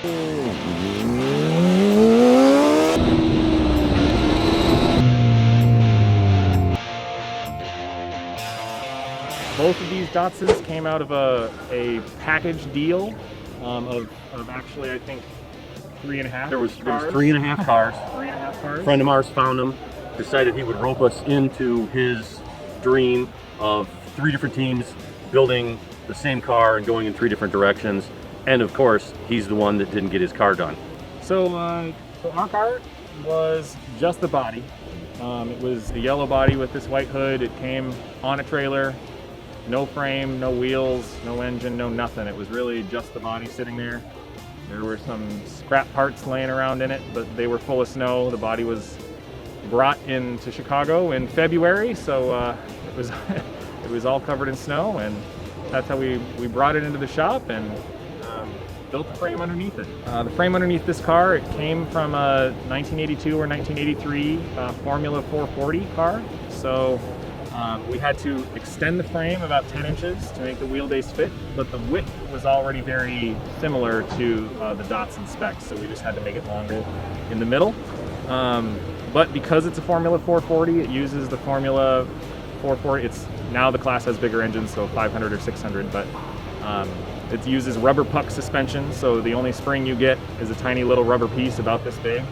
Both of these Datsuns came out of a package deal of actually, I think, 3.5 There was cars. 3.5 cars. 3.5 cars. A friend of ours found them, decided he would rope us into his dream of 3 different teams building the same car and going in 3 different directions. And of course, he's the one that didn't get his car done. So our car was just the body. It was a yellow body with this white hood. It came on a trailer. No frame, no wheels, no engine, no nothing. It was really just the body sitting there. There were some scrap parts laying around in it, but they were full of snow. The body was brought into Chicago in February, so it was all covered in snow, and that's how we brought it into the shop and built the frame underneath it. The frame underneath this car, it came from a 1982 or 1983 Formula 440 car. So we had to extend the frame about 10 inches to make the wheelbase fit, but the width was already very similar to the Datsun specs, so we just had to make it longer in the middle. But because it's a Formula 440, it uses the Formula 440. It's now the class has bigger engines, so 500 or 600, but it uses rubber puck suspension, so the only spring you get is a tiny little rubber piece about this big,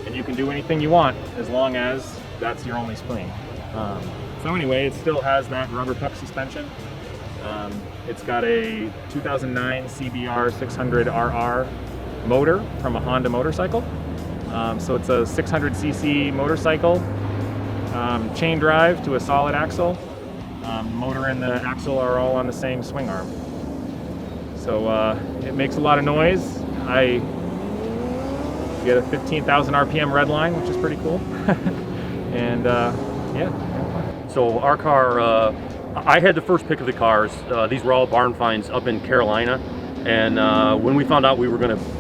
and you can do anything you want as long as that's your only spring. So anyway, it still has that rubber puck suspension. It's got a 2009 CBR 600RR motor from a Honda motorcycle. So it's a 600cc motorcycle, chain drive to a solid axle. Motor and the axle are all on the same swing arm. So it makes a lot of noise. I get a 15,000 RPM red line, which is pretty cool. And yeah. So our car, I had the first pick of the cars. These were all barn finds up in Carolina. And when we found out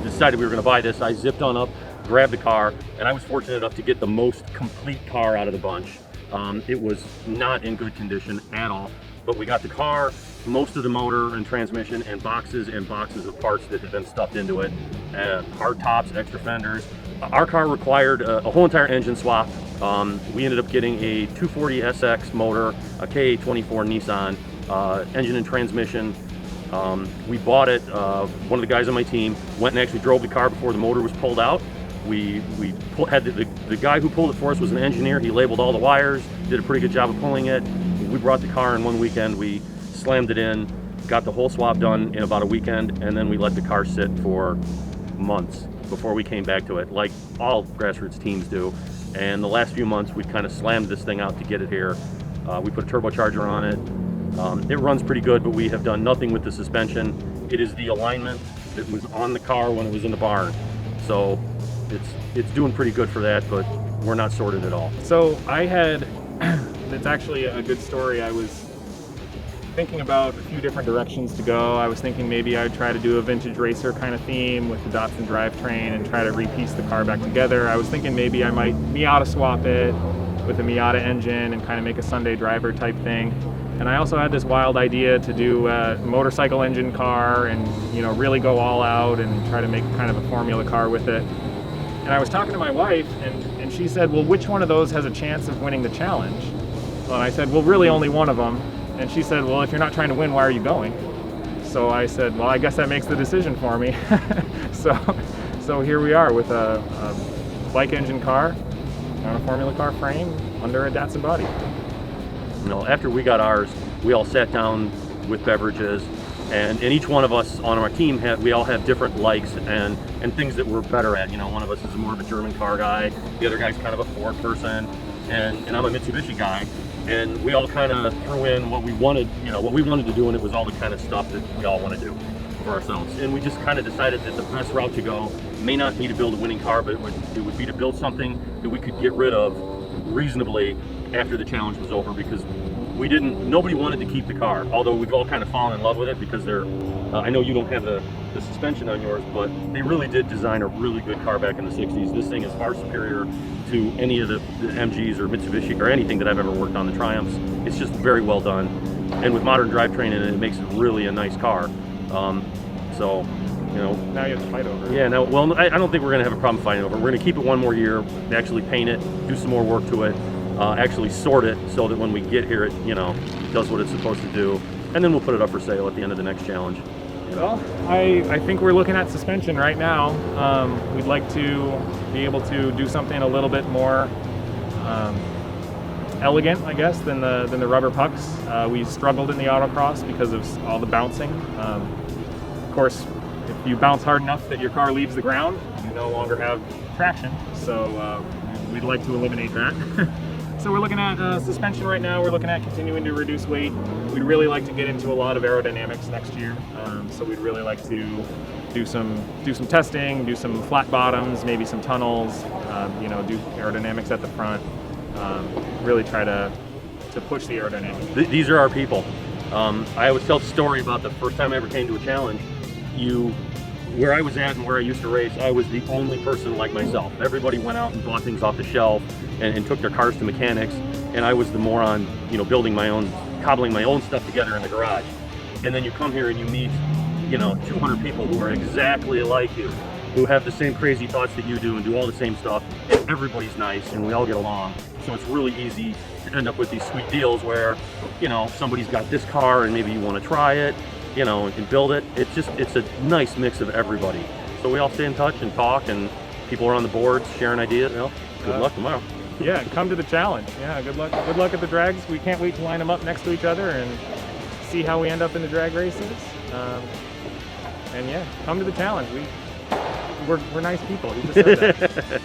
decided we were gonna buy this, I zipped on up, grabbed the car, and I was fortunate enough to get the most complete car out of the bunch. It was not in good condition at all, but we got the car, most of the motor and transmission, and boxes of parts that had been stuffed into it, hard tops, extra fenders. Our car required a whole entire engine swap. We ended up getting a 240 SX motor, a K24 Nissan, engine and transmission. We bought it, one of the guys on my team went and actually drove the car before the motor was pulled out. Had the guy who pulled it for us was an engineer. He labeled all the wires, did a pretty good job of pulling it. We brought the car in one weekend, we slammed it in, got the whole swap done in about a weekend, and then we let the car sit for months before we came back to it, like all Grassroots teams do. And the last few months, we've kind of slammed this thing out to get it here. We put a turbocharger on it. It runs pretty good, but we have done nothing with the suspension. It is the alignment that was on the car when it was in the barn. So it's doing pretty good for that, but we're not sorted at all. So I had, it's actually a good story. I was thinking about a few different directions to go. I was thinking maybe I'd try to do a vintage racer kind of theme with the Datsun drivetrain and try to repiece the car back together. I was thinking maybe I might Miata swap it with a Miata engine and kind of make a Sunday driver type thing. And I also had this wild idea to do a motorcycle engine car and, you know, really go all out and try to make kind of a formula car with it. And I was talking to my wife, and she said, well, which one of those has a chance of winning the challenge? Well, and I said, well, really only one of them. And she said, well, if you're not trying to win, why are you going? So I said, well, I guess that makes the decision for me. So here we are with a bike engine car on a formula car frame under a Datsun body. You know, after we got ours, we all sat down with beverages, and each one of us on our team we all have different likes and things that we're better at. You know, one of us is more of a German car guy, the other guy's kind of a Ford person, and I'm a Mitsubishi guy. And we all kind of threw in what we wanted, you know, what we wanted to do, and it was all the kind of stuff that we all want to do for ourselves. And we just kind of decided that the best route to go may not be to build a winning car, but it would be to build something that we could get rid of reasonably after the challenge was over, because nobody wanted to keep the car, although we've all kind of fallen in love with it because I know you don't have the suspension on yours, but they really did design a really good car back in the 60s. This thing is far superior to any of the MGs or Mitsubishi or anything that I've ever worked on, the Triumphs. It's just very well done. And with modern drivetrain in it, it makes it really a nice car. So, you know. Now you have to fight over it. Yeah, no, well, I don't think we're going to have a problem fighting over it. We're going to keep it one more year, actually paint it, do some more work to it, actually sort it so that when we get here, it, you know, does what it's supposed to do. And then we'll put it up for sale at the end of the next challenge. Well, I think we're looking at suspension right now. We'd like to be able to do something a little bit more elegant, I guess, than the rubber pucks. We struggled in the autocross because of all the bouncing. Of course, if you bounce hard enough that your car leaves the ground, you no longer have traction. So we'd like to eliminate that. So we're looking at suspension right now. We're looking at continuing to reduce weight. We'd really like to get into a lot of aerodynamics next year. So we'd really like to do some testing, do some flat bottoms, maybe some tunnels. You know, do aerodynamics at the front. Really try to push the aerodynamics. These are our people. I always tell the story about the first time I ever came to a challenge. Where I was at and where I used to race, I was the only person like myself. Everybody went out and bought things off the shelf and took their cars to mechanics, and I was the moron, you know, building my own, cobbling my own stuff together in the garage. And then you come here and you meet, you know, 200 people who are exactly like you, who have the same crazy thoughts that you do and do all the same stuff, and everybody's nice and we all get along. So it's really easy to end up with these sweet deals where, you know, somebody's got this car and maybe you want to try it, you know, and can build it. It's a nice mix of everybody. So we all stay in touch and talk, and people are on the boards sharing ideas. You know, good luck tomorrow. Yeah, come to the challenge. Yeah, good luck at the drags. We can't wait to line them up next to each other and see how we end up in the drag races. And yeah, come to the challenge. We're nice people. You just said that.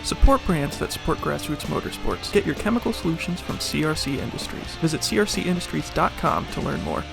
Support brands that support Grassroots Motorsports. Get your chemical solutions from CRC Industries. Visit crcindustries.com to learn more.